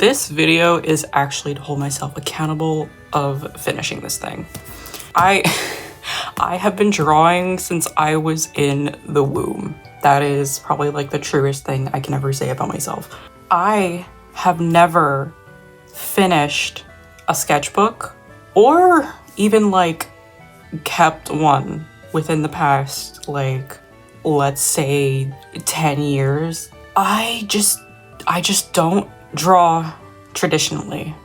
This video is actually to hold myself accountable of finishing this thing. I have been drawing since I was in the womb. That is probably like the truest thing I can ever say about myself. I have never finished a sketchbook or even like kept one within the past, like, let's say 10 years. I just don't draw traditionally.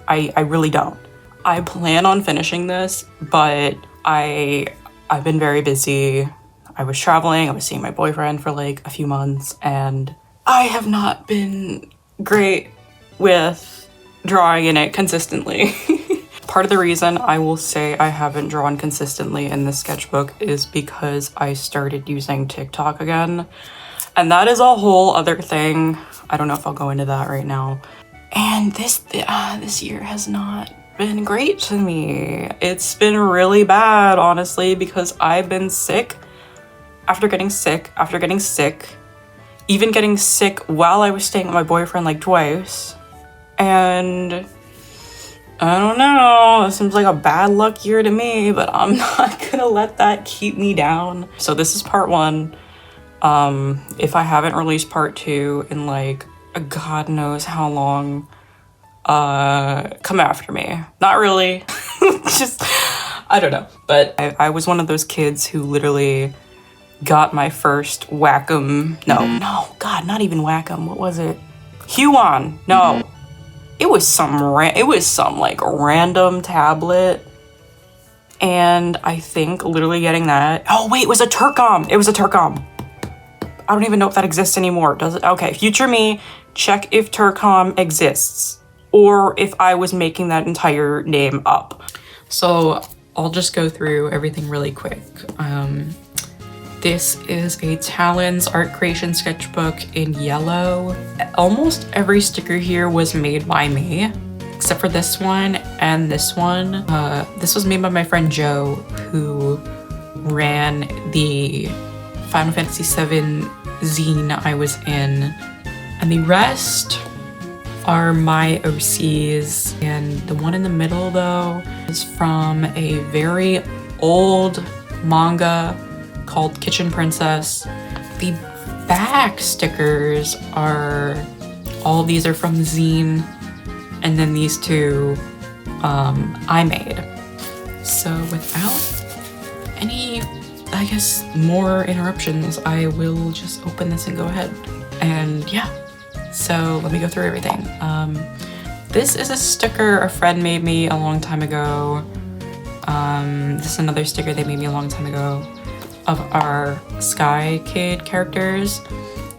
I really don't. I plan on finishing this, but I've been very busy. I was traveling, I was seeing my boyfriend for like a few months, and I have not been great with drawing in it consistently. Part of the reason I will say I haven't drawn consistently in this sketchbook is because I started using TikTok again. And that is a whole other thing. I don't know if I'll go into that right now. And this year has not been great to me. It's been really bad, honestly, because I've been sick after getting sick, even getting sick while I was staying with my boyfriend like twice. And I don't know, it seems like a bad luck year to me, but I'm not gonna let that keep me down. So this is part one. If I haven't released part two in like God knows how long, come after me. Not really. Just, I don't know. But I was one of those kids who literally got my first Wacom. No, God, not even Wacom. What was it? Huon. No. It was some like random tablet. And I think literally getting that. Oh wait, it was a Turcom. It was a Turcom. I don't even know if that exists anymore. Does it? Okay, future me, check if Turcom exists or if I was making that entire name up. So I'll just go through everything really quick. This is a Talon's art creation sketchbook in yellow. Almost every sticker here was made by me, except for this one and this one. This was made by my friend Joe, who ran the Final Fantasy VII zine I was in. And the rest are my OCs. And the one in the middle, though, is from a very old manga called Kitchen Princess. The back stickers are, all these are from the zine, and then these two I made. So without any, I guess, more interruptions, I will just open this and go ahead. And yeah, so let me go through everything. This is a sticker a friend made me a long time ago. This is another sticker they made me a long time ago of our Sky Kid characters.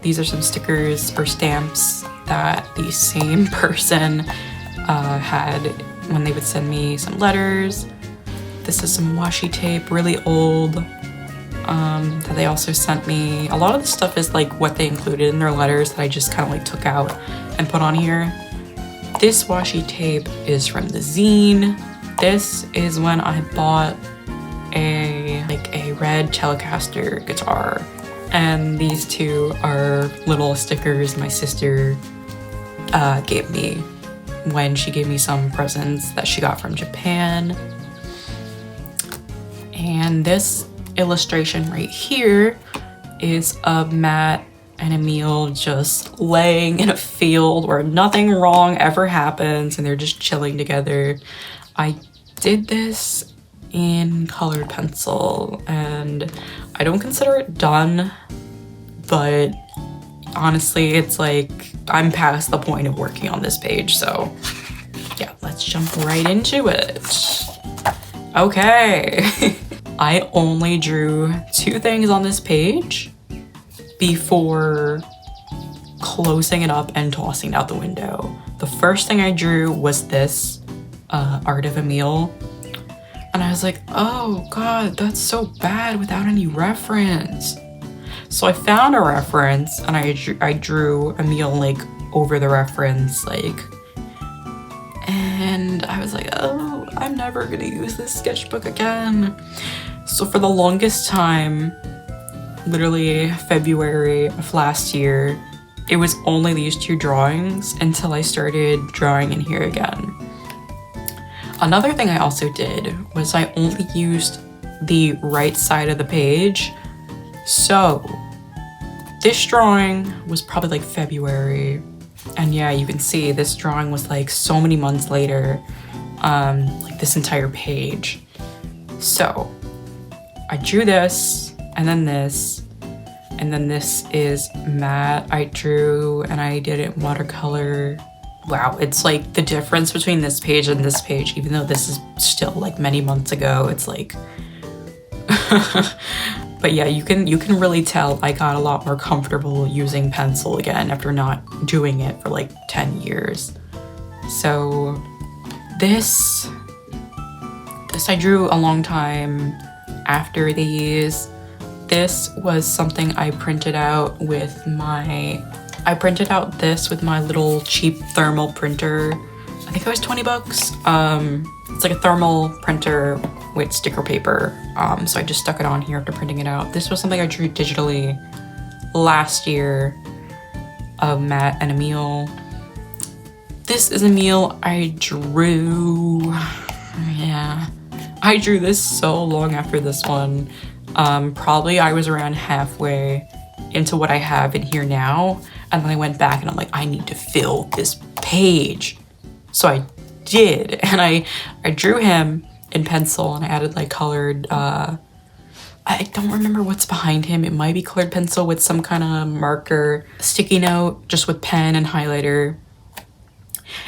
These are some stickers or stamps that the same person had when they would send me some letters. This is some washi tape, really old, that they also sent me. A lot of the stuff is like what they included in their letters that I just kind of like took out and put on here. This washi tape is from the zine. This is when I bought a red Telecaster guitar, and these two are little stickers my sister gave me when she gave me some presents that she got from Japan. And this illustration right here is of Matt and Emil just laying in a field where nothing wrong ever happens and they're just chilling together. I did this in colored pencil and I don't consider it done, but honestly it's like I'm past the point of working on this page, so yeah, let's jump right into it. Okay. I only drew two things on this page before closing it up and tossing it out the window. The first thing I drew was this Art of Emil. And I was like, oh God, that's so bad without any reference. So I found a reference and I drew Emil like over the reference, like, and I was like, oh, I'm never gonna use this sketchbook again. So for the longest time, literally February of last year, it was only these 2 drawings until I started drawing in here again. Another thing I also did was I only used the right side of the page. So this drawing was probably like February. And yeah, you can see this drawing was like so many months later, like this entire page. So I drew this, and then this, and then this is matte I drew, and I did it in watercolor. Wow, it's like the difference between this page and this page, even though this is still like many months ago, it's like, but yeah, you can really tell I got a lot more comfortable using pencil again after not doing it for like 10 years. So this I drew a long time after these. This was something I printed out with I printed out this with my little cheap thermal printer. I think it was 20 bucks. It's like a thermal printer with sticker paper. So I just stuck it on here after printing it out. This was something I drew digitally last year of Matt and Emil. This is Emil I drew, yeah. I drew this so long after this one. Probably I was around halfway into what I have in here now. And then I went back and I'm like, I need to fill this page. So I did. And I drew him in pencil, and I added like colored, I don't remember what's behind him. It might be colored pencil with some kind of marker, sticky note, just with pen and highlighter.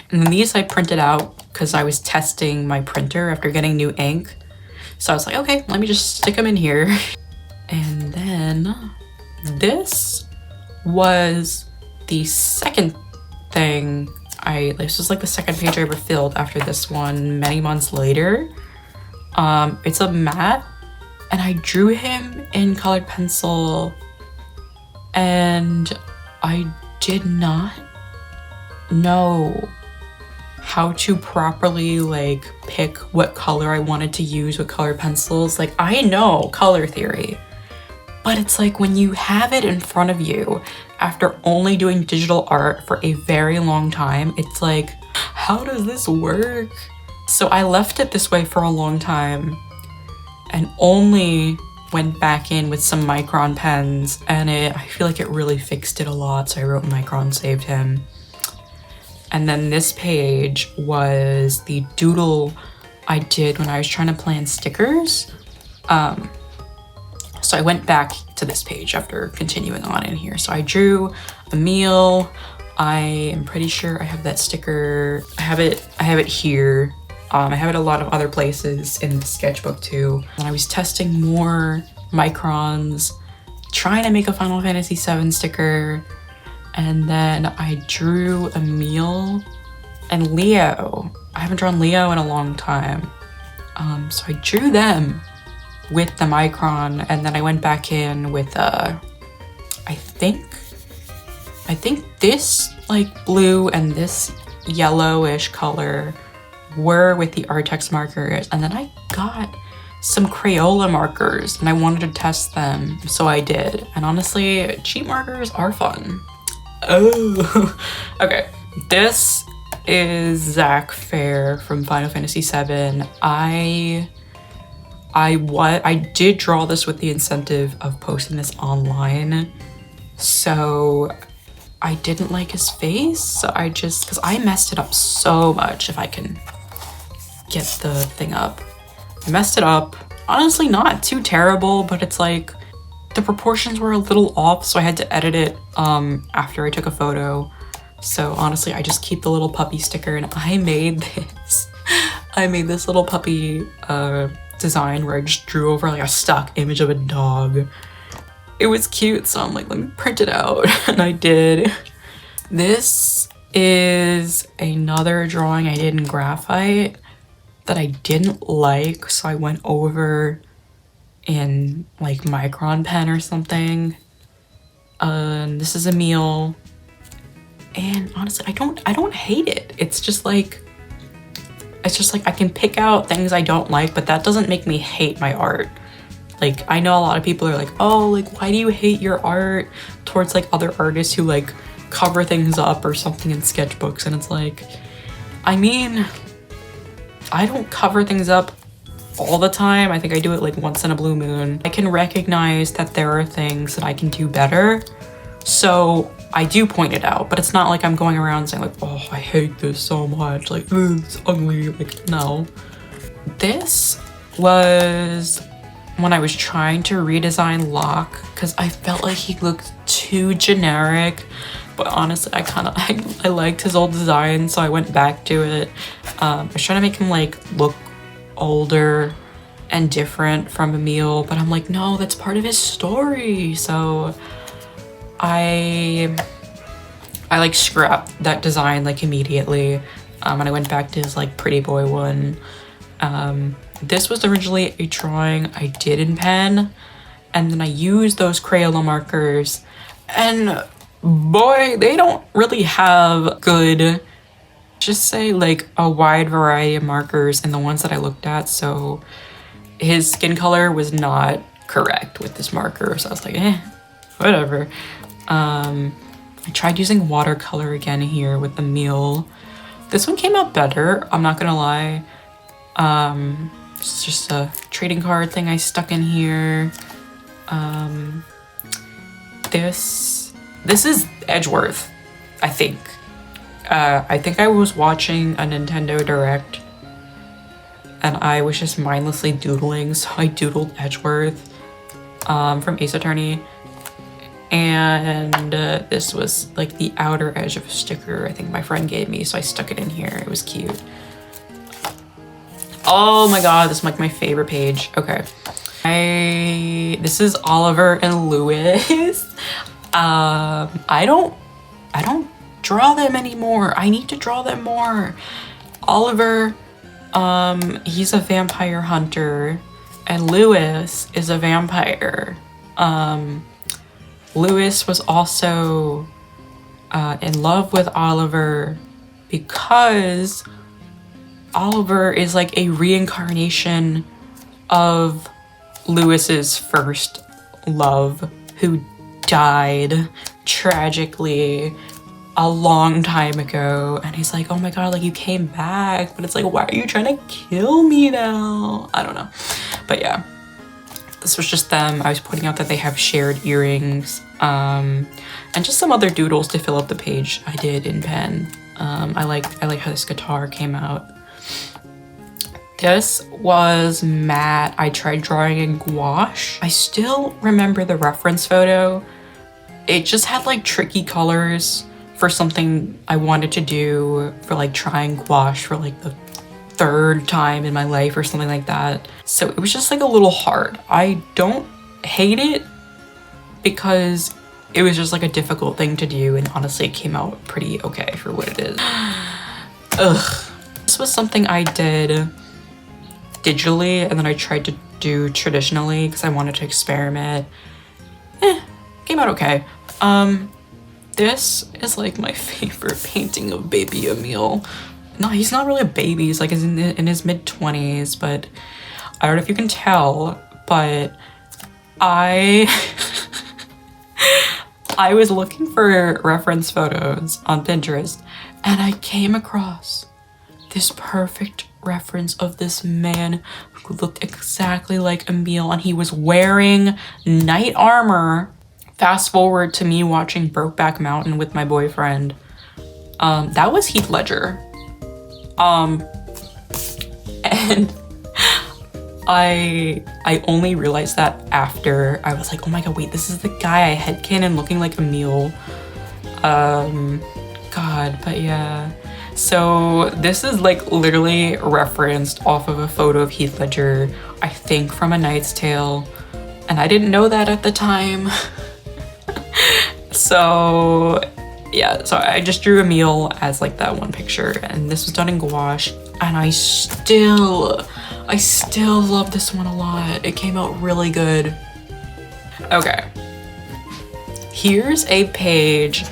And then these I printed out because I was testing my printer after getting new ink. So I was like, okay, let me just stick them in here. And then this was the second thing this was like the second page I ever filled after this one many months later. It's a matte, and I drew him in colored pencil, and I did not know how to properly like pick what color I wanted to use with colored pencils. Like, I know color theory, but it's like when you have it in front of you after only doing digital art for a very long time, it's like, how does this work? So I left it this way for a long time and only went back in with some Micron pens, and I feel like it really fixed it a lot. So I wrote Micron saved him. And then this page was the doodle I did when I was trying to plan stickers. So I went back to this page after continuing on in here. So I drew Emil. I am pretty sure I have that sticker. I have it here. I have it a lot of other places in the sketchbook too. And I was testing more microns, trying to make a Final Fantasy VII sticker. And then I drew Emil and Leo. I haven't drawn Leo in a long time. So I drew them with the Micron, and then I went back in with I think this like blue and this yellowish color were with the Artex markers, and then I got some Crayola markers and I wanted to test them, so I did. And honestly, cheap markers are fun. Oh, okay. This is Zach Fair from Final Fantasy VII. I did draw this with the incentive of posting this online, so I didn't like his face, so because I messed it up so much. If I can get the thing up. I messed it up. Honestly, not too terrible, but it's like the proportions were a little off, so I had to edit it after I took a photo. So honestly, I just keep the little puppy sticker, and I made this. I made this little puppy design where I just drew over like a stock image of a dog. It was cute, so I'm like, let me print it out, and I did. This is another drawing I did in graphite that I didn't like, so I went over in like Micron pen or something. This is Emil, and honestly, I don't hate it. It's just like I can pick out things I don't like, but that doesn't make me hate my art. Like, I know a lot of people are like, oh, like, why do you hate your art towards like other artists who like cover things up or something in sketchbooks, and it's like, I mean, I don't cover things up all the time. I think I do it like once in a blue moon. I can recognize that there are things that I can do better, so I do point it out, but it's not like I'm going around saying like, oh, I hate this so much, like, it's ugly. Like, no. This was when I was trying to redesign Locke, because I felt like he looked too generic, but honestly, I liked his old design, so I went back to it. I was trying to make him like look older and different from Emil, but I'm like, no, that's part of his story. So I like scrapped that design like immediately, and I went back to his like pretty boy one. This was originally a drawing I did in pen, and then I used those Crayola markers, and boy, they don't really have good, just say like a wide variety of markers in the ones that I looked at. So his skin color was not correct with this marker, so I was like, whatever. I tried using watercolor again here with the Emil. This one came out better, I'm not gonna lie. It's just a trading card thing I stuck in here. This is Edgeworth, I think. I think I was watching a Nintendo Direct and I was just mindlessly doodling, so I doodled Edgeworth from Ace Attorney. And this was like the outer edge of a sticker I think my friend gave me, so I stuck it in here. It was cute. Oh my god, this is like my favorite page. Okay. This is Oliver and Lewis. I don't draw them anymore. I need to draw them more. Oliver, he's a vampire hunter, and Lewis is a vampire. Lewis was also in love with Oliver because Oliver is like a reincarnation of Lewis's first love, who died tragically a long time ago. And he's like, oh my god, like you came back, but it's like, why are you trying to kill me now? I don't know. But yeah, this was just them. I was pointing out that they have shared earrings, and just some other doodles to fill up the page I did in pen. I like how this guitar came out. This was matte. I tried drawing in gouache. I still remember the reference photo. It just had like tricky colors for something I wanted to do for like trying gouache for like the third time in my life or something like that. So it was just like a little hard. I don't hate it because it was just like a difficult thing to do, and honestly it came out pretty okay for what it is. Ugh. This was something I did digitally and then I tried to do traditionally because I wanted to experiment. Came out okay. This is like my favorite painting of baby Emil. No, he's not really a baby, he's like in his mid-20s, but I don't know if you can tell, but I was looking for reference photos on Pinterest and I came across this perfect reference of this man who looked exactly like Emil, and he was wearing knight armor. Fast forward to me watching Brokeback Mountain with my boyfriend. That was Heath Ledger. And I only realized that after I was like, oh my god, wait, this is the guy I headcanon looking like Emil. God, but yeah. So this is like literally referenced off of a photo of Heath Ledger, I think from A Knight's Tale, and I didn't know that at the time. So yeah, so I just drew Emil as like that one picture, and this was done in gouache, and I still love this one a lot. It came out really good. Okay, here's a page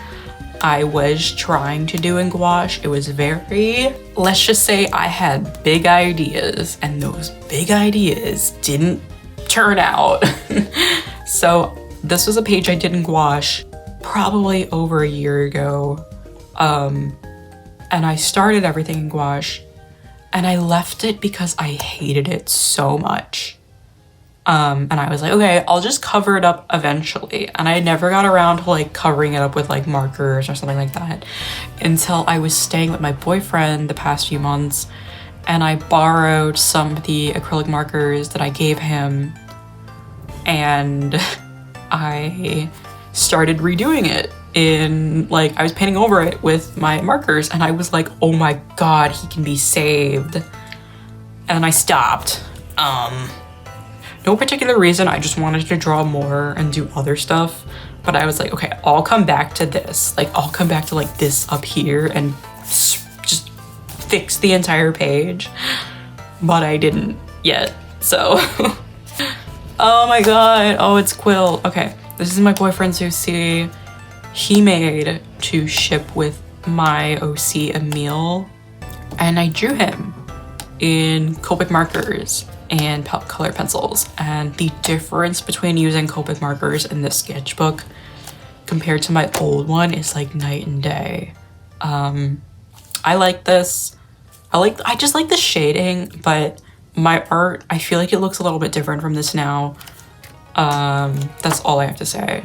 I was trying to do in gouache. It was very, let's just say I had big ideas, and those big ideas didn't turn out. So this was a page I did in gouache, probably over a year ago. And I started everything in gouache and I left it because I hated it so much. And I was like, okay, I'll just cover it up eventually. And I never got around to like covering it up with like markers or something like that until I was staying with my boyfriend the past few months, and I borrowed some of the acrylic markers that I gave him, and I started redoing it in like, I was painting over it with my markers, and I was like, oh my god, he can be saved. And I stopped. No particular reason, I just wanted to draw more and do other stuff. But I was like, okay, I'll come back to this. Like, I'll come back to like this up here and just fix the entire page. But I didn't yet, so. Oh my god, oh, it's Quill. Okay, this is my boyfriend's OC. He made to ship with my OC Emil. And I drew him in Copic markers and color pencils, and the difference between using Copic markers in this sketchbook compared to my old one is like night and day. I like this. I just like the shading, but my art, I feel like it looks a little bit different from this now. That's all I have to say.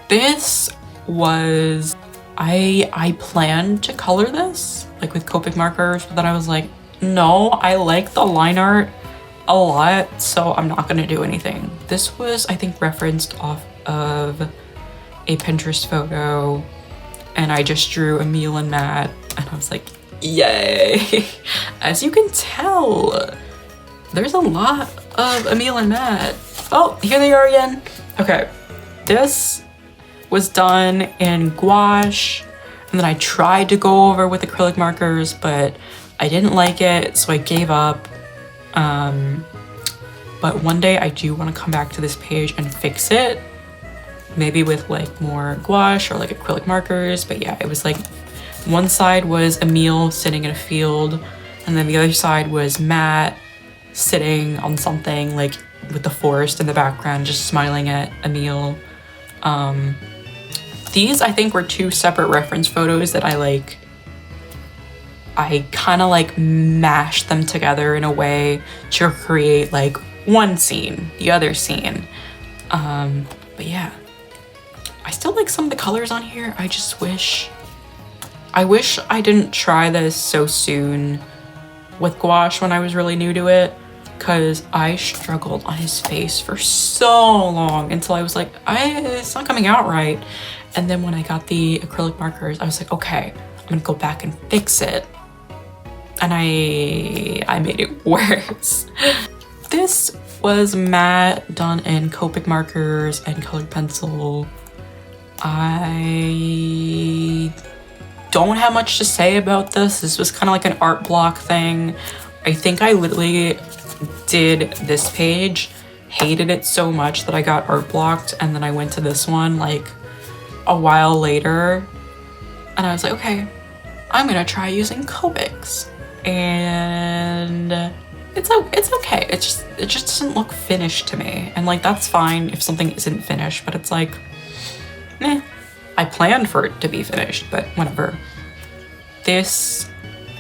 This was, I planned to color this like with Copic markers, but then I was like, no, I like the line art a lot, so I'm not gonna do anything. This was, I think, referenced off of a Pinterest photo, and I just drew Emil and Matt, and I was like, yay! As you can tell, there's a lot of Emil and Matt. Oh, here they are again. Okay, this was done in gouache, and then I tried to go over with acrylic markers, but I didn't like it, so I gave up. But one day I do want to come back to this page and fix it. Maybe with like more gouache or like acrylic markers. But yeah, it was like one side was Emil sitting in a field, and then the other side was Matt sitting on something like with the forest in the background, just smiling at Emil. These I think were two separate reference photos that I kind of like mashed them together in a way to create like one scene, the other scene. But yeah, I still like some of the colors on here. I wish I didn't try this so soon with gouache when I was really new to it, because I struggled on his face for so long until I was like, it's not coming out right. And then when I got the acrylic markers, I was like, okay, I'm gonna go back and fix it. And I made it worse. This was Matt done in Copic markers and colored pencil. I don't have much to say about this. This was kind of like an art block thing. I think I literally did this page, hated it so much that I got art blocked, and then I went to this one like a while later, and I was like, okay, I'm gonna try using Copics. And it's okay. It just doesn't look finished to me, and like that's fine if something isn't finished, but it's like, meh. I planned for it to be finished, but whatever. This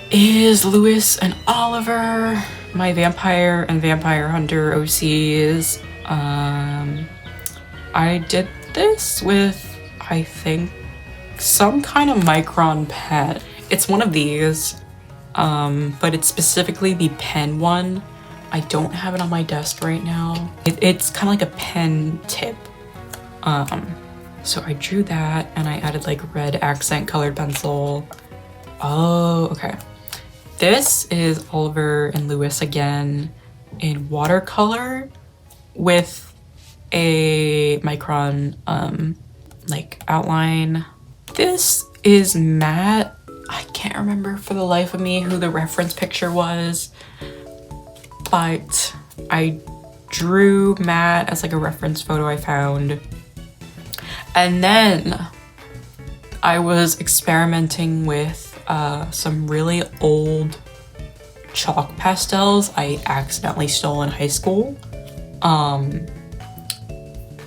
is Lewis and Oliver, my vampire and vampire hunter OCs. I did this with, I think, some kind of micron pen. It's one of these. But it's specifically the pen one. I don't have it on my desk right now. It's kind of like a pen tip. So I drew that, and I added like red accent colored pencil. Oh, okay. This is Oliver and Lewis again in watercolor with a micron like outline. This is Matt. I can't remember for the life of me who the reference picture was, but I drew Matt as like a reference photo I found. And then I was experimenting with some really old chalk pastels I accidentally stole in high school.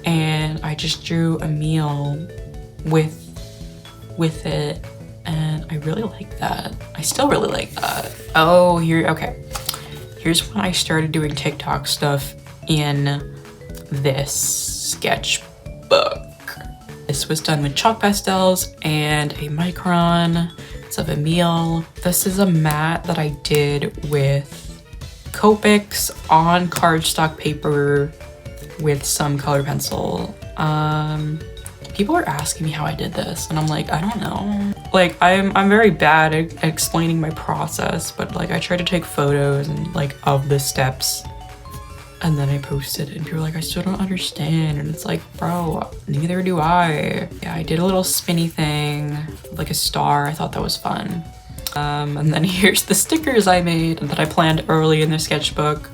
And and I just drew a meal with it, and I really like that. I still really like that. Oh, okay. Here's when I started doing TikTok stuff in this sketchbook. This was done with chalk pastels and a micron. It's of a meal. This is a mat that I did with Copics on cardstock paper with some color pencil. People are asking me how I did this, and I'm like, I don't know. Like, I'm very bad at explaining my process, but like I try to take photos and like of the steps, and then I post it, and people are like, I still don't understand. And it's like, bro, neither do I. Yeah, I did a little spinny thing, like a star. I thought that was fun. And then here's the stickers I made that I planned early in the sketchbook.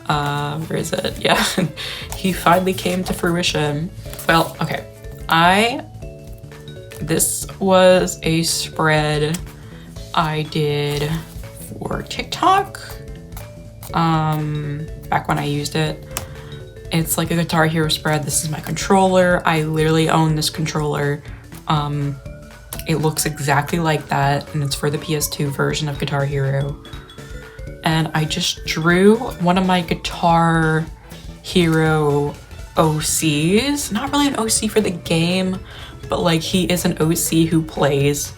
Where is it? Yeah, he finally came to fruition. Well, okay. This was a spread I did for TikTok, back when I used it. It's like a Guitar Hero spread. This is my controller. I literally own this controller. It looks exactly like that, and it's for the PS2 version of Guitar Hero. And I just drew one of my Guitar Hero OCs. Not really an OC for the game, but like he is an OC who plays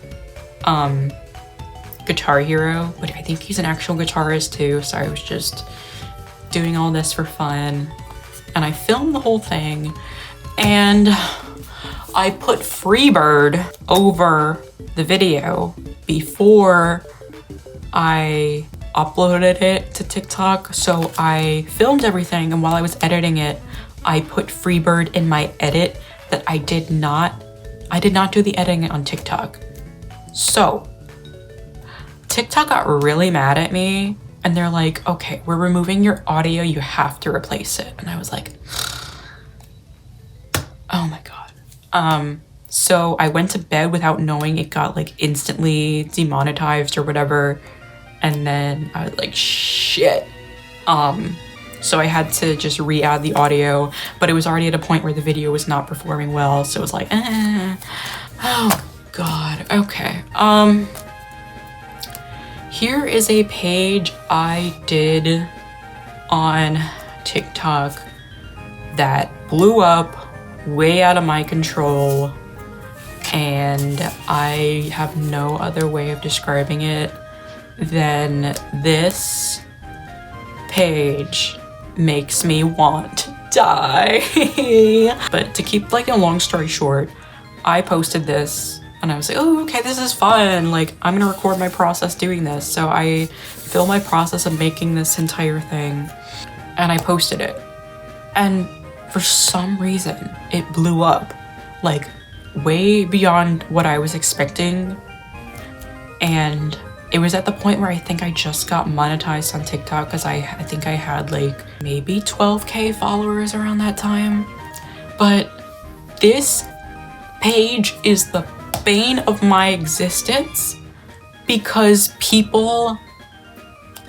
Guitar Hero, but I think he's an actual guitarist too, so I was just doing all this for fun. And I filmed the whole thing, and I put Freebird over the video before I uploaded it to TikTok. So I filmed everything, and while I was editing it, I put Freebird in my edit that I did not do the editing on TikTok. So TikTok got really mad at me, and they're like, okay, we're removing your audio, you have to replace it. And I was like, oh my God. So I went to bed without knowing it got like instantly demonetized or whatever. And then I was like, shit. So I had to just re-add the audio, but it was already at a point where the video was not performing well. So it was like, oh God, okay. Here is a page I did on TikTok that blew up way out of my control, and I have no other way of describing it than this page makes me want to die. But to keep like a long story short, I posted this and I was like, oh, okay, this is fun. Like, I'm gonna record my process doing this. So I filmed my process of making this entire thing and I posted it. And for some reason, it blew up, like way beyond what I was expecting. And it was at the point where I think I just got monetized on TikTok, because I think I had like maybe 12K followers around that time. But this page is the bane of my existence, because people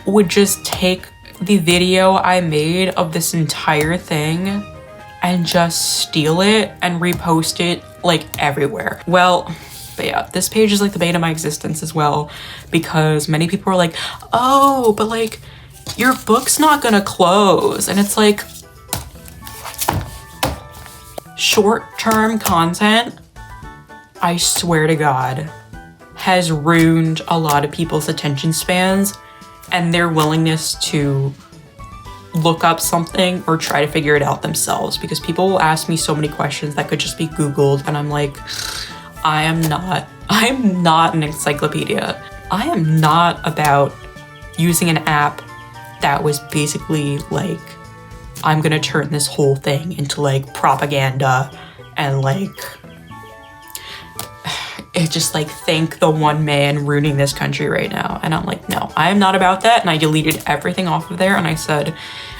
would just take the video I made of this entire thing and just steal it and repost it like everywhere. Well, but yeah, this page is like the bane of my existence as well, because many people are like, oh, but like your book's not gonna close. And it's like, short-term content, I swear to God, has ruined a lot of people's attention spans and their willingness to look up something or try to figure it out themselves, because people will ask me so many questions that could just be Googled, and I'm like, I'm not an encyclopedia. I am not about using an app that was basically like, I'm gonna turn this whole thing into like propaganda and like, it just like, thank the one man ruining this country right now. And I'm like, no, I am not about that. And I deleted everything off of there. And I said,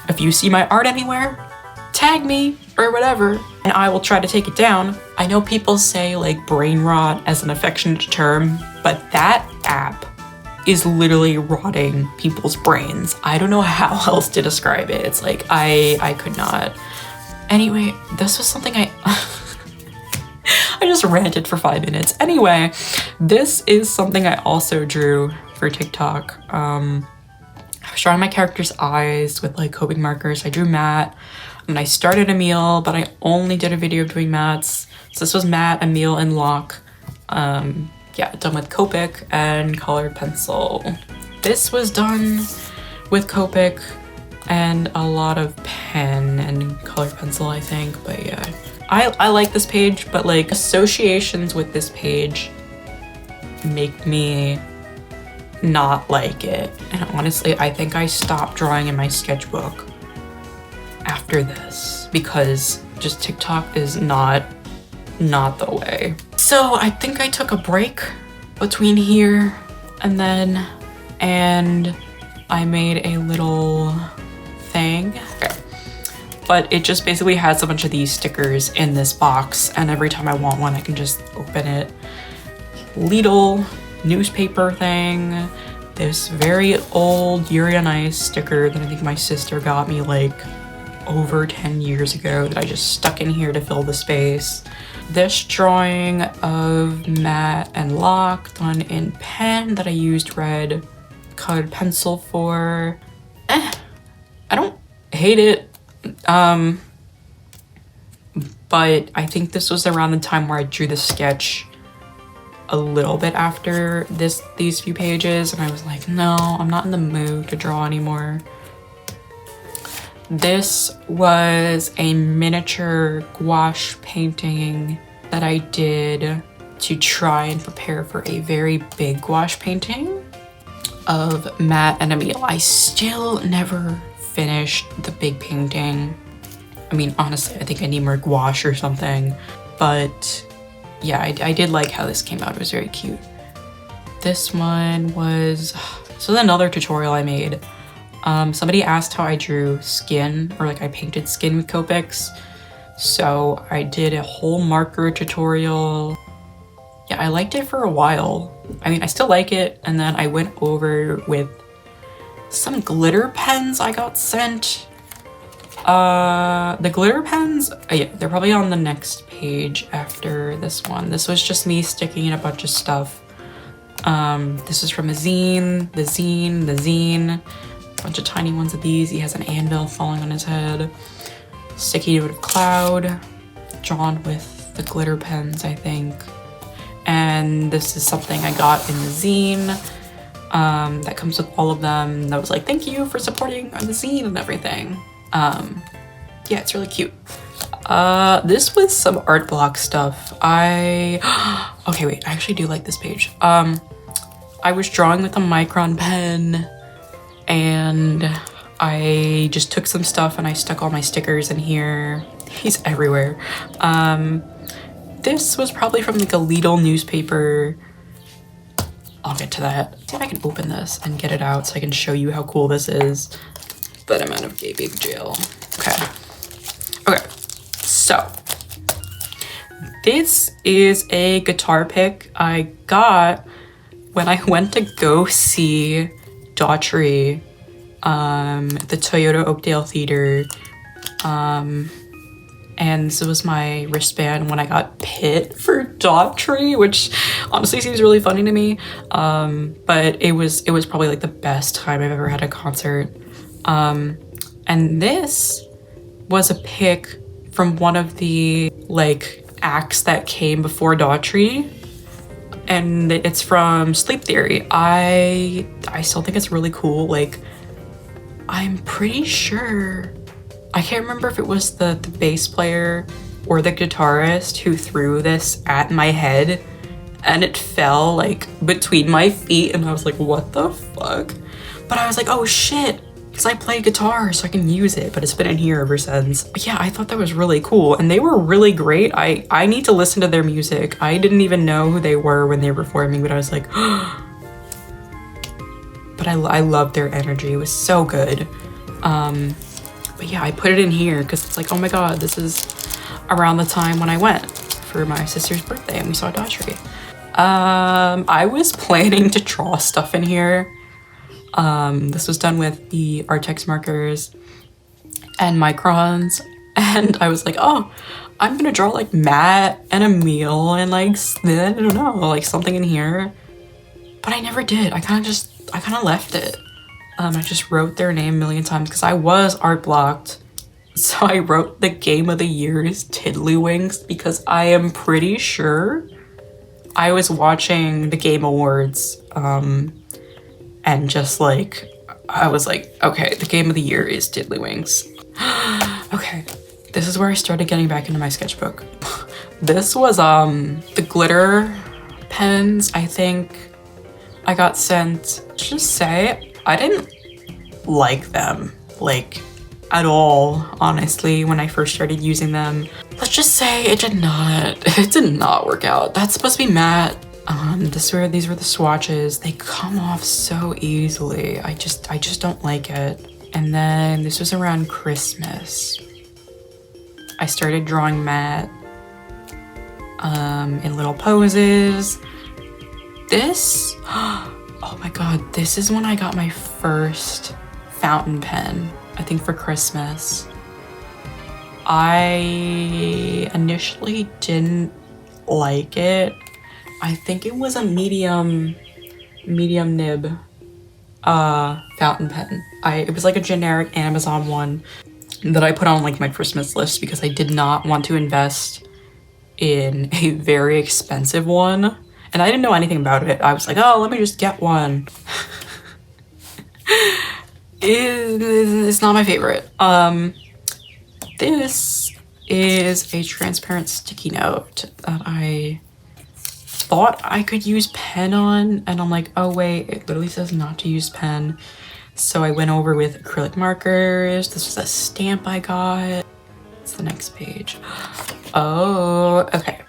if you see my art anywhere, tag me or whatever, and I will try to take it down. I know people say like brain rot as an affectionate term, but that app is literally rotting people's brains. I don't know how else to describe it. It's like, I could not. Anyway, this was something I I just ranted for 5 minutes. Anyway, this is something I also drew for TikTok. I was drawing my character's eyes with like Copic markers. I drew Matt, and I started Emil, but I only did a video of doing Matt's. So this was Matt, Emil, and Locke. Yeah, done with Copic and colored pencil. This was done with Copic and a lot of pen and colored pencil, I think, but yeah. I like this page, but like associations with this page make me not like it. And honestly, I think I stopped drawing in my sketchbook after this because just TikTok is not the way. So I think I took a break between here and then, and I made a little thing. Okay. But it just basically has a bunch of these stickers in this box, and every time I want one, I can just open it. Lidl newspaper thing, this very old Yuri on Ice sticker that I think my sister got me like over 10 years ago that I just stuck in here to fill the space. This drawing of Matt and Locke done in pen that I used red colored pencil for. I don't hate it. But I think this was around the time where I drew the sketch a little bit after these few pages, and I was like, no, I'm not in the mood to draw anymore. This was a miniature gouache painting that I did to try and prepare for a very big gouache painting of Matt and Emil. I still never finished the big painting. I mean, honestly, I think I need more gouache or something, but yeah, I did like how this came out. It was very cute. This one was, so another tutorial I made. Somebody asked how I drew skin, or like I painted skin with Copics. So I did a whole marker tutorial. Yeah, I liked it for a while. I mean, I still like it. And then I went over with some glitter pens I got sent. The glitter pens, yeah, they're probably on the next page after this one. This was just me sticking in a bunch of stuff. This is from a zine, the zine. A bunch of tiny ones of these. He has an anvil falling on his head. Sticky note of cloud, drawn with the glitter pens, I think. And this is something I got in the zine. That comes with all of them. That was like, thank you for supporting the zine and everything. Yeah, it's really cute. This was some art block stuff. Okay, wait, I actually do like this page. I was drawing with a micron pen, and I just took some stuff and I stuck all my stickers in here. He's everywhere. This was probably from like a Lidl newspaper. I'll get to that. See if I can open this and get it out so I can show you how cool this is. But I'm out of gay baby jail. Okay. Okay, so this is a guitar pick I got when I went to go see Daughtry at the Toyota Oakdale Theater. And this was my wristband when I got pit for Daughtry, which honestly seems really funny to me. But it was probably like the best time I've ever had a concert. And this was a pick from one of the like acts that came before Daughtry, and it's from Sleep Theory. I still think it's really cool. Like, I'm pretty sure, I can't remember if it was the bass player or the guitarist who threw this at my head, and it fell like between my feet, and I was like, what the fuck? But I was like, oh shit, because I play guitar so I can use it, but it's been in here ever since. But yeah, I thought that was really cool, and they were really great. I need to listen to their music. I didn't even know who they were when they were performing, but I was like, but I loved their energy. It was so good. But yeah, I put it in here because it's like, oh my god, this is around the time when I went for my sister's birthday and we saw Daughtry. I was planning to draw stuff in here. This was done with the Artex markers and microns, and I was like, oh, I'm gonna draw like Matt and Emil and like, I don't know, like something in here. But I never did. I kind of left it. I just wrote their name a million times because I was art blocked. So I wrote the game of the year is Tiddlywinks because I am pretty sure I was watching the Game Awards and just like, I was like, okay, the game of the year is Tiddlywinks. Okay, this is where I started getting back into my sketchbook. This was the glitter pens, I think I got sent. Just say, I didn't like them, like, at all, honestly, when I first started using them. Let's just say it did not work out. That's supposed to be matte. These were the swatches. They come off so easily. I just don't like it. And then this was around Christmas. I started drawing matte in little poses. This, oh my god, this is when I got my first fountain pen, I think for Christmas. I initially didn't like it. I think it was a medium nib fountain pen. It was like a generic Amazon one that I put on like my Christmas list because I did not want to invest in a very expensive one. And I didn't know anything about it. I was like, oh, let me just get one. It's not my favorite. This is a transparent sticky note that I thought I could use pen on, and I'm like, oh wait, it literally says not to use pen. So I went over with acrylic markers. This was a stamp I got. It's the next page. Oh, okay.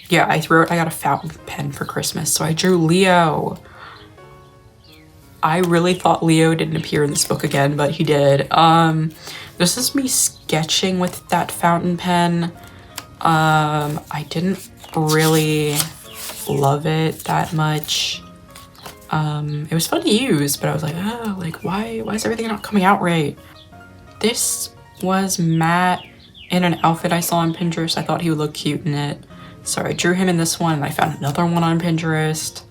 Yeah, I got a fountain pen for Christmas, so I drew Leo. I really thought Leo didn't appear in this book again, but he did. This is me sketching with that fountain pen. I didn't really love it that much. It was fun to use, but I was like, oh, like why is everything not coming out right? This was Matt in an outfit I saw on Pinterest. I thought he would look cute in it. So I drew him in this one, and I found another one on Pinterest.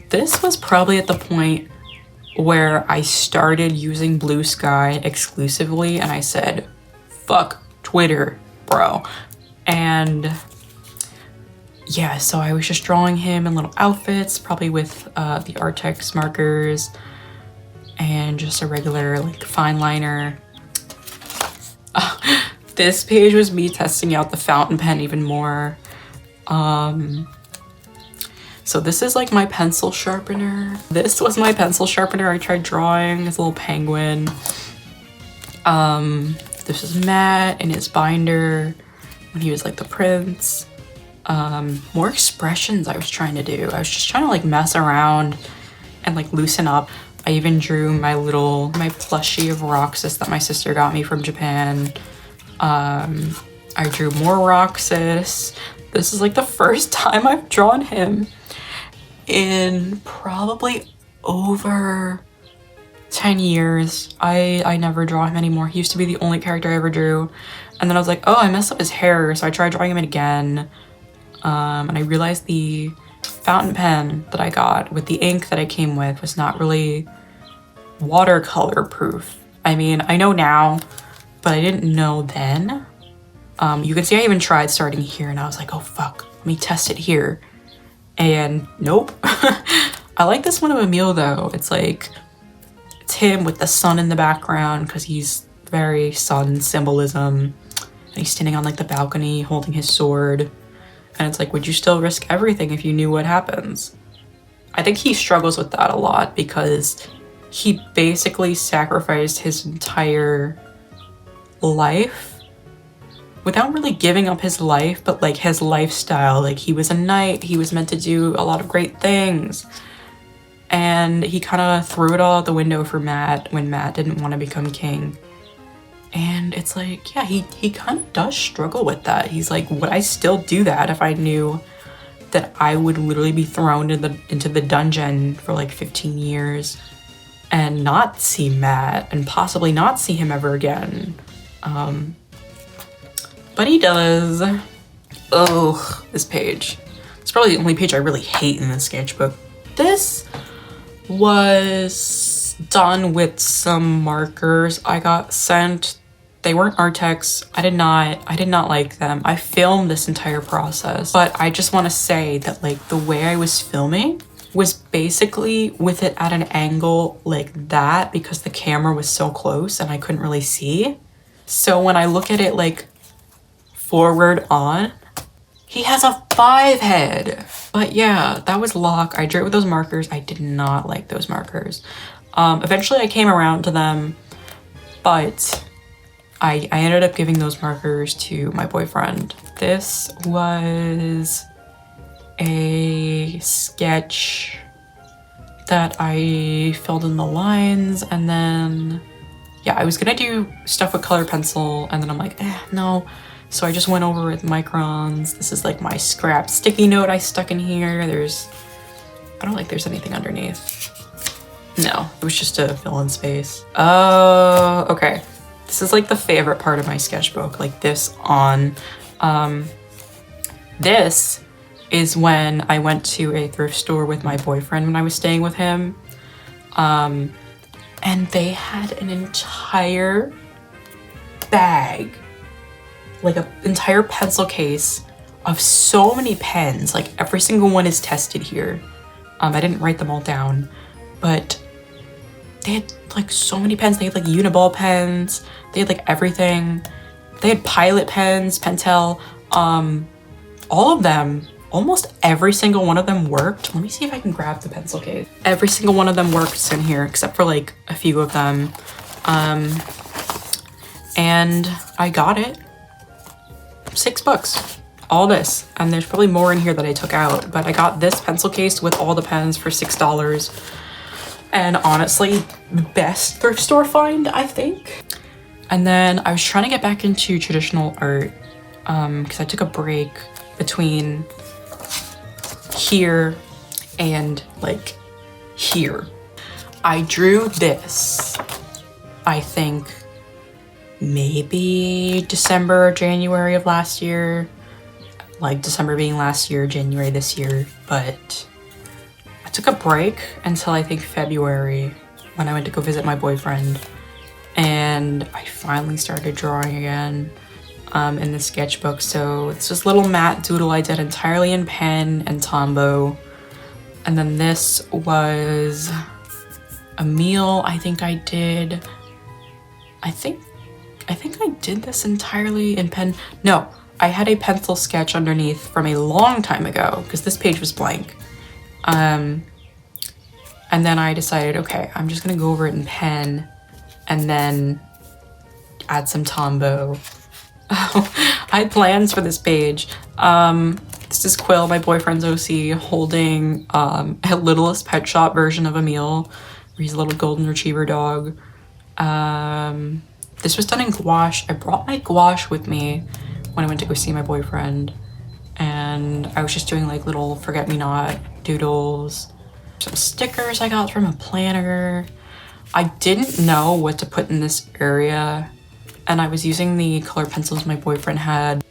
This was probably at the point where I started using Blue Sky exclusively, and I said, fuck Twitter, bro. And yeah, so I was just drawing him in little outfits, probably with the Artex markers and just a regular like fine liner. This page was me testing out the fountain pen even more. So this is like my pencil sharpener. This was my pencil sharpener I tried drawing, this little penguin. This is Matt in his binder when he was like the prince. More expressions I was trying to do. I was just trying to like mess around and like loosen up. I even drew my plushie of Roxas that my sister got me from Japan. I drew more Roxas. This is like the first time I've drawn him in probably over 10 years. I never draw him anymore. He used to be the only character I ever drew. And then I was like, oh, I messed up his hair. So I tried drawing him in again. And I realized the fountain pen that I got with the ink that I came with was not really watercolor proof. I mean, I know now, but I didn't know then. You can see I even tried starting here, and I was like, oh fuck, let me test it here. And nope. I like this one of Emil though. It's like, it's him with the sun in the background because he's very sun symbolism. And he's standing on like the balcony holding his sword. And it's like, would you still risk everything if you knew what happens? I think he struggles with that a lot because he basically sacrificed his entire life without really giving up his life, but like his lifestyle. Like he was a knight, he was meant to do a lot of great things. And he kind of threw it all out the window for Matt when Matt didn't want to become king. And it's like, yeah, he kind of does struggle with that. He's like, would I still do that if I knew that I would literally be thrown into the dungeon for like 15 years and not see Matt and possibly not see him ever again? but he does. Ugh, this page. It's probably the only page I really hate in this sketchbook. This was done with some markers I got sent. They weren't Artex. I did not like them. I filmed this entire process, but I just want to say that like the way I was filming was basically with it at an angle like that because the camera was so close and I couldn't really see. So when I look at it like forward on, he has a 5 head. But yeah, that was Locke. I drew it with those markers. I did not like those markers. Eventually I came around to them, but I ended up giving those markers to my boyfriend. This was a sketch that I filled in the lines, and then yeah, I was gonna do stuff with colored pencil, and then I'm like, no. So I just went over with microns. This is like my scrap sticky note I stuck in here. I don't think there's anything underneath. No, it was just to fill in space. Oh, okay. This is like the favorite part of my sketchbook, like this on. This is when I went to a thrift store with my boyfriend when I was staying with him. And they had an entire bag, like an entire pencil case of so many pens. Like every single one is tested here. I didn't write them all down, but they had like so many pens. They had like Uniball pens. They had like everything. They had Pilot pens, Pentel, all of them. Almost every single one of them worked. Let me see if I can grab the pencil case. Every single one of them works in here, except for like a few of them. And I got it. $6. All this. And there's probably more in here that I took out, but I got this pencil case with all the pens for $6. And honestly, the best thrift store find, I think. And then I was trying to get back into traditional art because I took a break between here and like here. I drew this, I think maybe December or January of last year, like December being last year, January this year, but I took a break until I think February when I went to go visit my boyfriend, and I finally started drawing again in the sketchbook. So it's this little matte doodle I did entirely in pen and Tombow. And then this was a meal I think I did. I think I did this entirely in pen. No, I had a pencil sketch underneath from a long time ago because this page was blank. And then I decided, okay, I'm just gonna go over it in pen and then add some Tombow. I had plans for this page. This is Quill, my boyfriend's OC, holding a Littlest Pet Shop version of Emil, where he's a little golden retriever dog. This was done in gouache. I brought my gouache with me when I went to go see my boyfriend, and I was just doing like little forget-me-not doodles. Some stickers I got from a planner. I didn't know what to put in this area, and I was using the colored pencils my boyfriend had.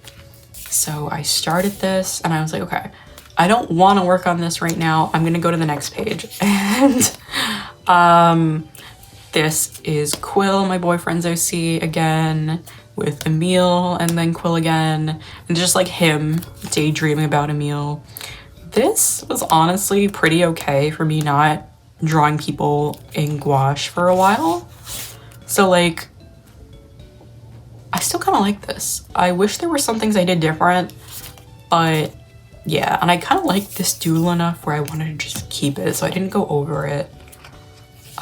So I started this and I was like, okay, I don't want to work on this right now. I'm gonna go to the next page. And this is Quill, my boyfriend's OC again, with Emil, and then Quill again, and just like him daydreaming about Emil. This was honestly pretty okay for me not drawing people in gouache for a while. So like, I still kind of like this. I wish there were some things I did different, but yeah, and I kind of like this doodle enough where I wanted to just keep it, so I didn't go over it.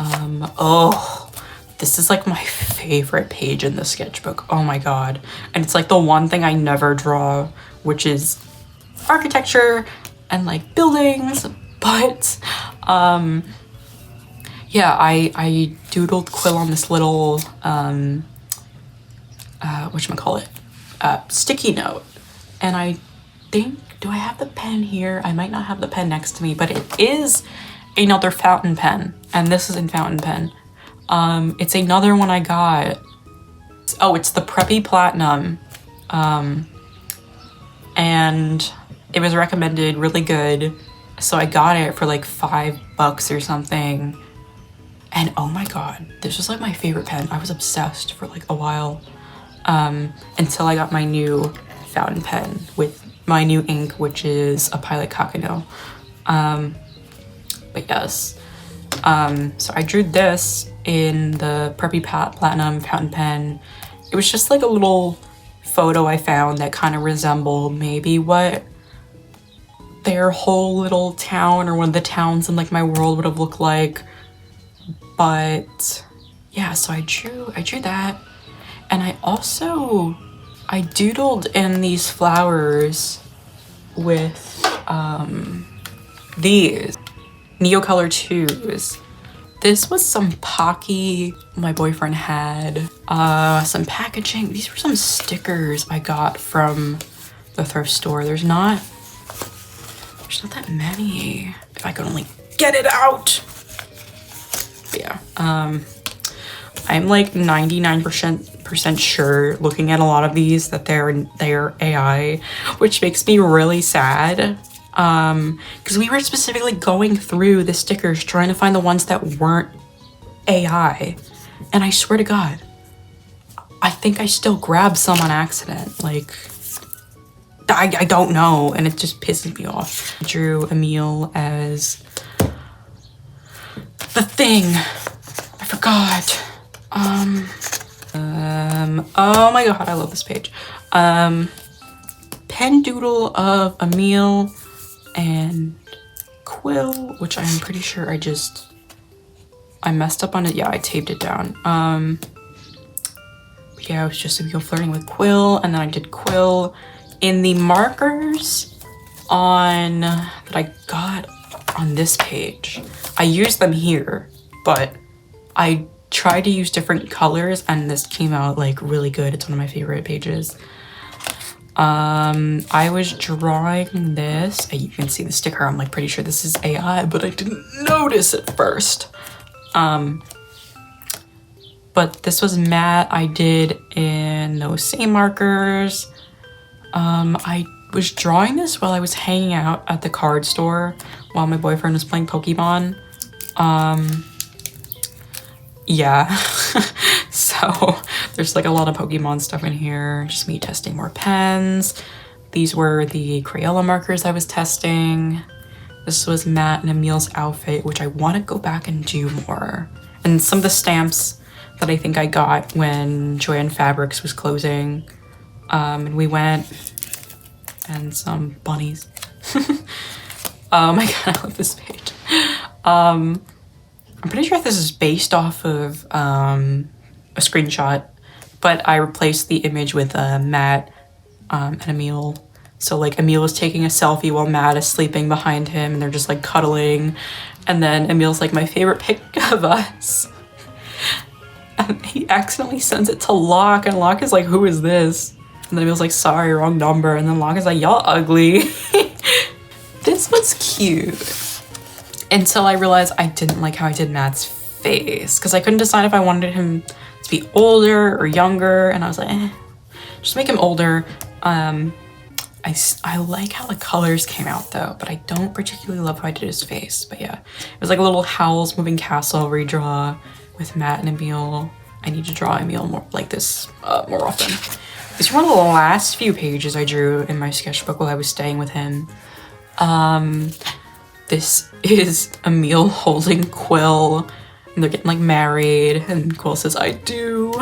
Oh, this is like my favorite page in the sketchbook. Oh my god. And it's like the one thing I never draw, which is architecture and like buildings, but yeah, I doodled Quill on this little whatchamacallit, sticky note. And I think, do I have the pen here? I might not have the pen next to me, but it is another fountain pen, and this is in fountain pen. It's another one I got. Oh, it's the Preppy Platinum and it was recommended, really good. So I got it for like $5 or something. And oh my God, this was like my favorite pen. I was obsessed for like a while, until I got my new fountain pen with my new ink, which is a Pilot Coconut. But yes, so I drew this in the Preppy Platinum fountain pen. It was just like a little photo I found that kind of resembled maybe what their whole little town or one of the towns in like my world would have looked like. But yeah, so I drew that. And I doodled in these flowers with these Neocolor 2s. This was some Pocky my boyfriend had, some packaging. These were some stickers I got from the thrift store. There's not that many. If I could only get it out. But yeah, I'm like 99% sure looking at a lot of these that they're AI, which makes me really sad. Because we were specifically going through the stickers trying to find the ones that weren't AI. And I swear to God, I think I still grabbed some on accident. Like, I don't know, and it just pisses me off. I drew Emile as the thing. I forgot. Oh my God, I love this page. Pen doodle of Emile and Quill, which I'm pretty sure I messed up on it. Yeah, I taped it down. But yeah, it was just Emile flirting with Quill, and then I did Quill in the markers that I got on this page. I used them here, but I tried to use different colors, and this came out like really good. It's one of my favorite pages. I was drawing this. You can see the sticker. I'm like pretty sure this is AI, but I didn't notice at first. But this was matte. I did in those same markers. I was drawing this while I was hanging out at the card store while my boyfriend was playing Pokemon. Yeah. So there's like a lot of Pokemon stuff in here. Just me testing more pens. These were the Crayola markers I was testing. This was Matt and Emile's outfit, which I want to go back and do more. And some of the stamps that I think I got when Joanne Fabrics was closing. And we went, and some bunnies. Oh my God, I love this page. I'm pretty sure this is based off of a screenshot, but I replaced the image with Matt and Emile. So like Emile is taking a selfie while Matt is sleeping behind him, and they're just like cuddling. And then Emile's like, my favorite pic of us. And he accidentally sends it to Locke, and Locke is like, who is this? And then Emile's like, sorry, wrong number. And then Locke is like, y'all ugly. This was cute. Until I realized I didn't like how I did Matt's face, because I couldn't decide if I wanted him to be older or younger, and I was like, just make him older. I like how the colors came out though, but I don't particularly love how I did his face. But yeah, it was like a little Howl's Moving Castle redraw with Matt and Emile. I need to draw Emile more like this more often. These were one of the last few pages I drew in my sketchbook while I was staying with him. This is Emile holding Quill, and they're getting like married, and Quill says, I do.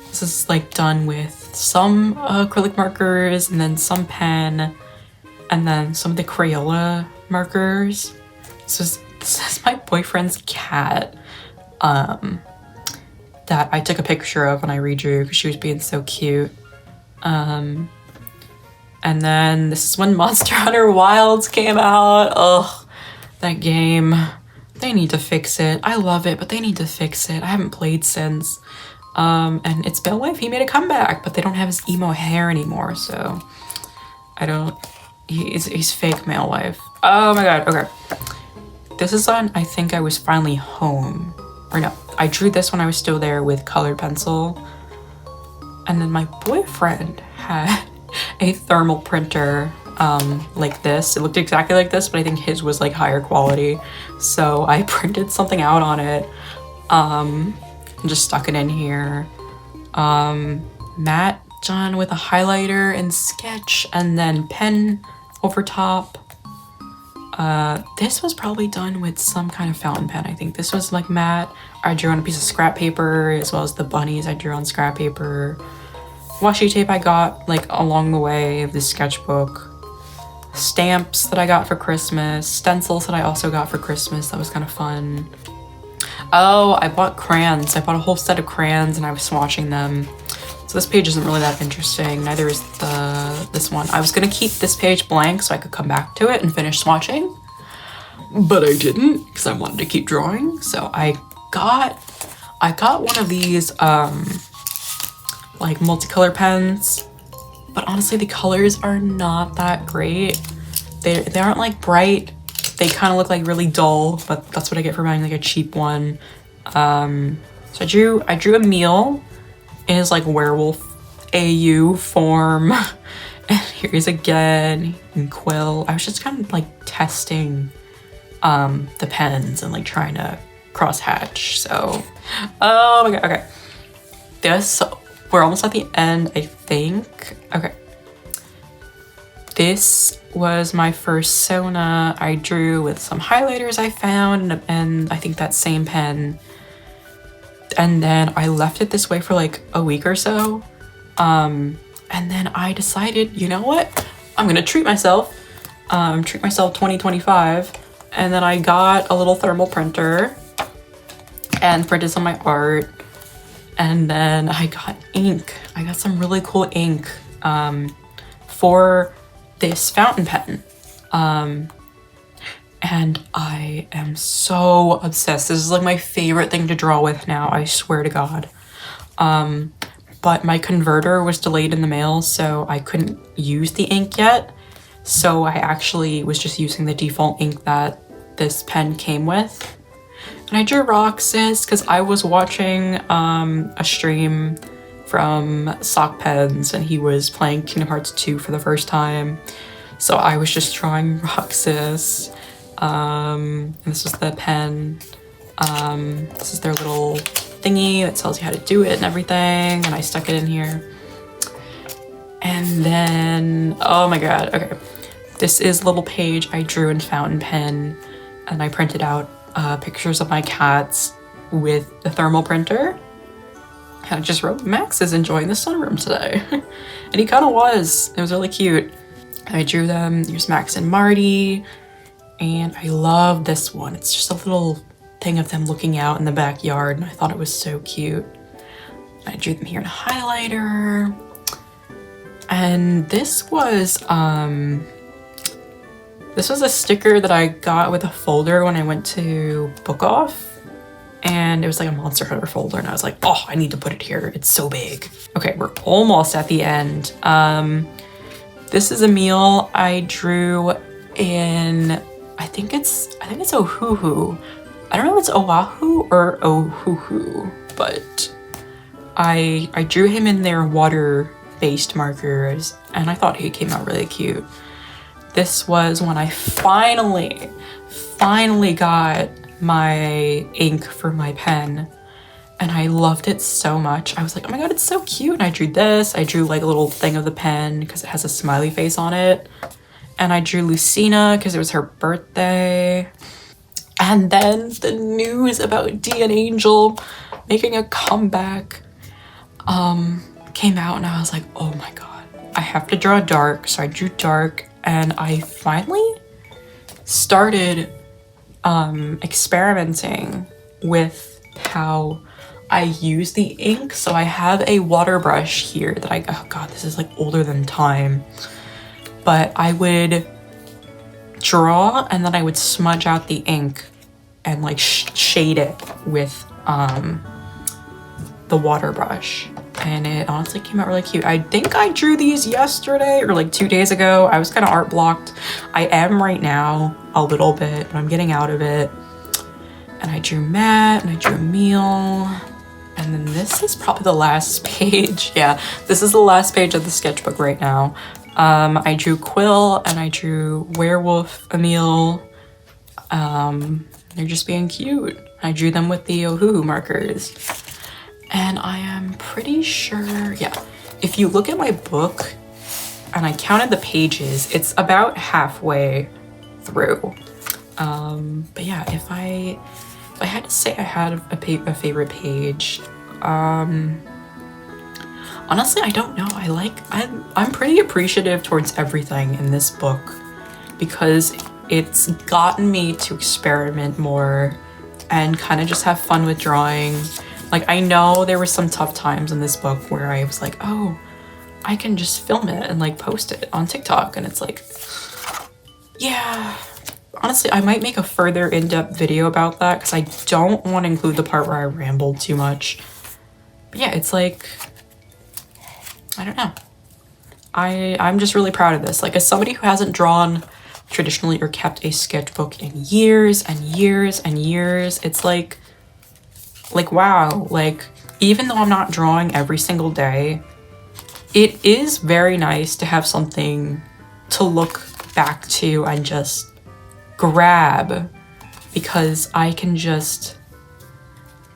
This is like done with some acrylic markers, and then some pen, and then some of the Crayola markers. This is my boyfriend's cat that I took a picture of when I redrew because she was being so cute. And then this is when Monster Hunter Wilds came out. Ugh. That game, they need to fix it. I love it, but they need to fix it. I haven't played since. And it's Bell Life, he made a comeback, but they don't have his emo hair anymore, so he's fake male life. Oh my God, okay. This is on, I think I was finally home. Or no, I drew this when I was still there with colored pencil. And then my boyfriend had a thermal printer like this. It looked exactly like this, but I think his was like higher quality. So I printed something out on it and just stuck it in here. Matte done with a highlighter and sketch, and then pen over top. This was probably done with some kind of fountain pen. I think this was like matte. I drew on a piece of scrap paper, as well as the bunnies I drew on scrap paper. Washi tape I got like along the way of this sketchbook. Stamps that I got for Christmas. Stencils that I also got for Christmas. That was kind of fun. Oh, I bought crayons. I bought a whole set of crayons and I was swatching them. So this page isn't really that interesting. Neither is this one. I was gonna keep this page blank so I could come back to it and finish swatching, but I didn't because I wanted to keep drawing. So I got one of these like multicolor pens, but honestly the colors are not that great. They aren't like bright. They kind of look like really dull, but that's what I get for buying like a cheap one. So I drew Emil in his like werewolf AU form. And here he's again in Quill. I was just kind of like testing the pens and like trying to cross hatch. So, oh my god, okay. We're almost at the end, I think. Okay. This was my first Sona I drew with some highlighters I found and I think that same pen. And then I left it this way for like a week or so. And then I decided, you know what? I'm gonna treat myself 2025. And then I got a little thermal printer and printed some of my art. And then I got ink. I got some really cool ink for this fountain pen. And I am so obsessed. This is like my favorite thing to draw with now, I swear to God. But my converter was delayed in the mail, so I couldn't use the ink yet. So I actually was just using the default ink that this pen came with. And I drew Roxas because I was watching a stream from Sock Pens and he was playing Kingdom Hearts 2 for the first time. So I was just drawing Roxas. And this was the pen. This is their little thingy that tells you how to do it and everything. And I stuck it in here. And then, oh my god, okay. This is a little page I drew in fountain pen and I printed out pictures of my cats with the thermal printer. And I just wrote, Max is enjoying the sunroom today. And he kind of was. It was really cute. I drew them. Here's Max and Marty. And I love this one. It's just a little thing of them looking out in the backyard. And I thought it was so cute. I drew them here in a highlighter. And this was a sticker that I got with a folder when I went to Book Off. And it was like a Monster Hunter folder. And I was like, oh, I need to put it here. It's so big. Okay, we're almost at the end. This is a meal I drew in, I think it's Ohuhu. I don't know if it's Oahu or Ohuhu, but I drew him in their water-based markers and I thought he came out really cute. This was when I finally got my ink for my pen and I loved it so much. I was like, oh my god, it's so cute. And I drew this. I drew like a little thing of the pen because it has a smiley face on it. And I drew Lucina because it was her birthday. And then the news about Dee and Angel making a comeback came out and I was like, oh my god, I have to draw dark. So I drew dark and I finally started experimenting with how I use the ink. So I have a water brush here that oh god, this is like older than time. But I would draw and then I would smudge out the ink and like shade it with the water brush. And it honestly came out really cute. I think I drew these yesterday or like 2 days ago. I was kind of art blocked. I am right now a little bit, but I'm getting out of it. And I drew Matt and I drew Emil. And then this is probably the last page. Yeah, this is the last page of the sketchbook right now. I drew Quill and I drew Werewolf Emil. They're just being cute. I drew them with the Ohuhu markers. And I am pretty sure, yeah, if you look at my book and I counted the pages, it's about halfway through. But yeah, if I had to say I had a favorite page, honestly, I don't know. I'm pretty appreciative towards everything in this book because it's gotten me to experiment more and kind of just have fun with drawing. Like, I know there were some tough times in this book where I was like, oh, I can just film it and like post it on TikTok. And it's like, yeah, honestly, I might make a further in-depth video about that because I don't want to include the part where I rambled too much. But yeah, it's like, I don't know. I'm just really proud of this. Like, as somebody who hasn't drawn traditionally or kept a sketchbook in years and years and years, it's like wow, like even though I'm not drawing every single day, it is very nice to have something to look back to and just grab, because I can just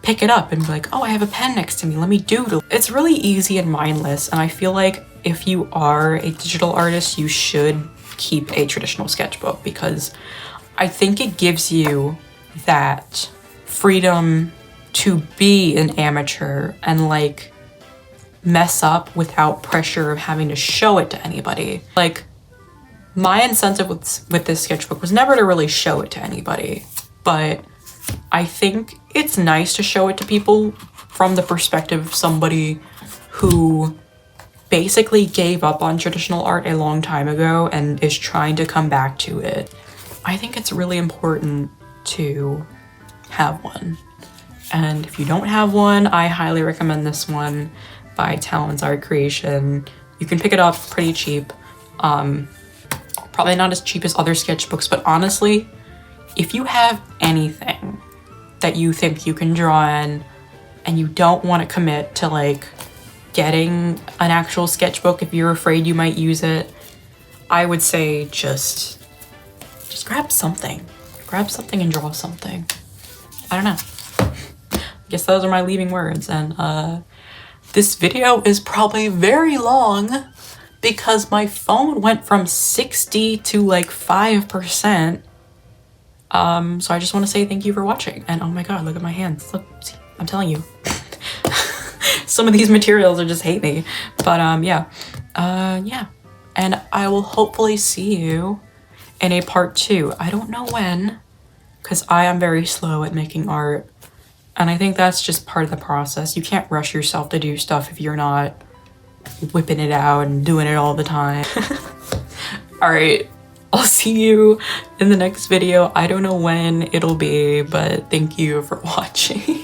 pick it up and be like, oh, I have a pen next to me, let me doodle. It's really easy and mindless, and I feel like if you are a digital artist, you should keep a traditional sketchbook because I think it gives you that freedom to be an amateur and like mess up without pressure of having to show it to anybody. Like, my incentive with this sketchbook was never to really show it to anybody, but I think it's nice to show it to people from the perspective of somebody who basically gave up on traditional art a long time ago and is trying to come back to it. I think it's really important to have one. And if you don't have one, I highly recommend this one by Talon's Art Creation. You can pick it up pretty cheap. Probably not as cheap as other sketchbooks, but honestly, if you have anything that you think you can draw in and you don't want to commit to like getting an actual sketchbook if you're afraid you might use it, I would say just grab something. Grab something and draw something. I don't know. I guess those are my leaving words, and this video is probably very long because my phone went from 60 to like 5%. So I just want to say thank you for watching, and oh my god, look at my hands. Look, see, I'm telling you. Some of these materials are just hate me, but yeah, and I will hopefully see you in a part 2. I don't know when, because I am very slow at making art, and I think that's just part of the process. You can't rush yourself to do stuff if you're not whipping it out and doing it all the time. All right, I'll see you in the next video. I don't know when it'll be, but thank you for watching.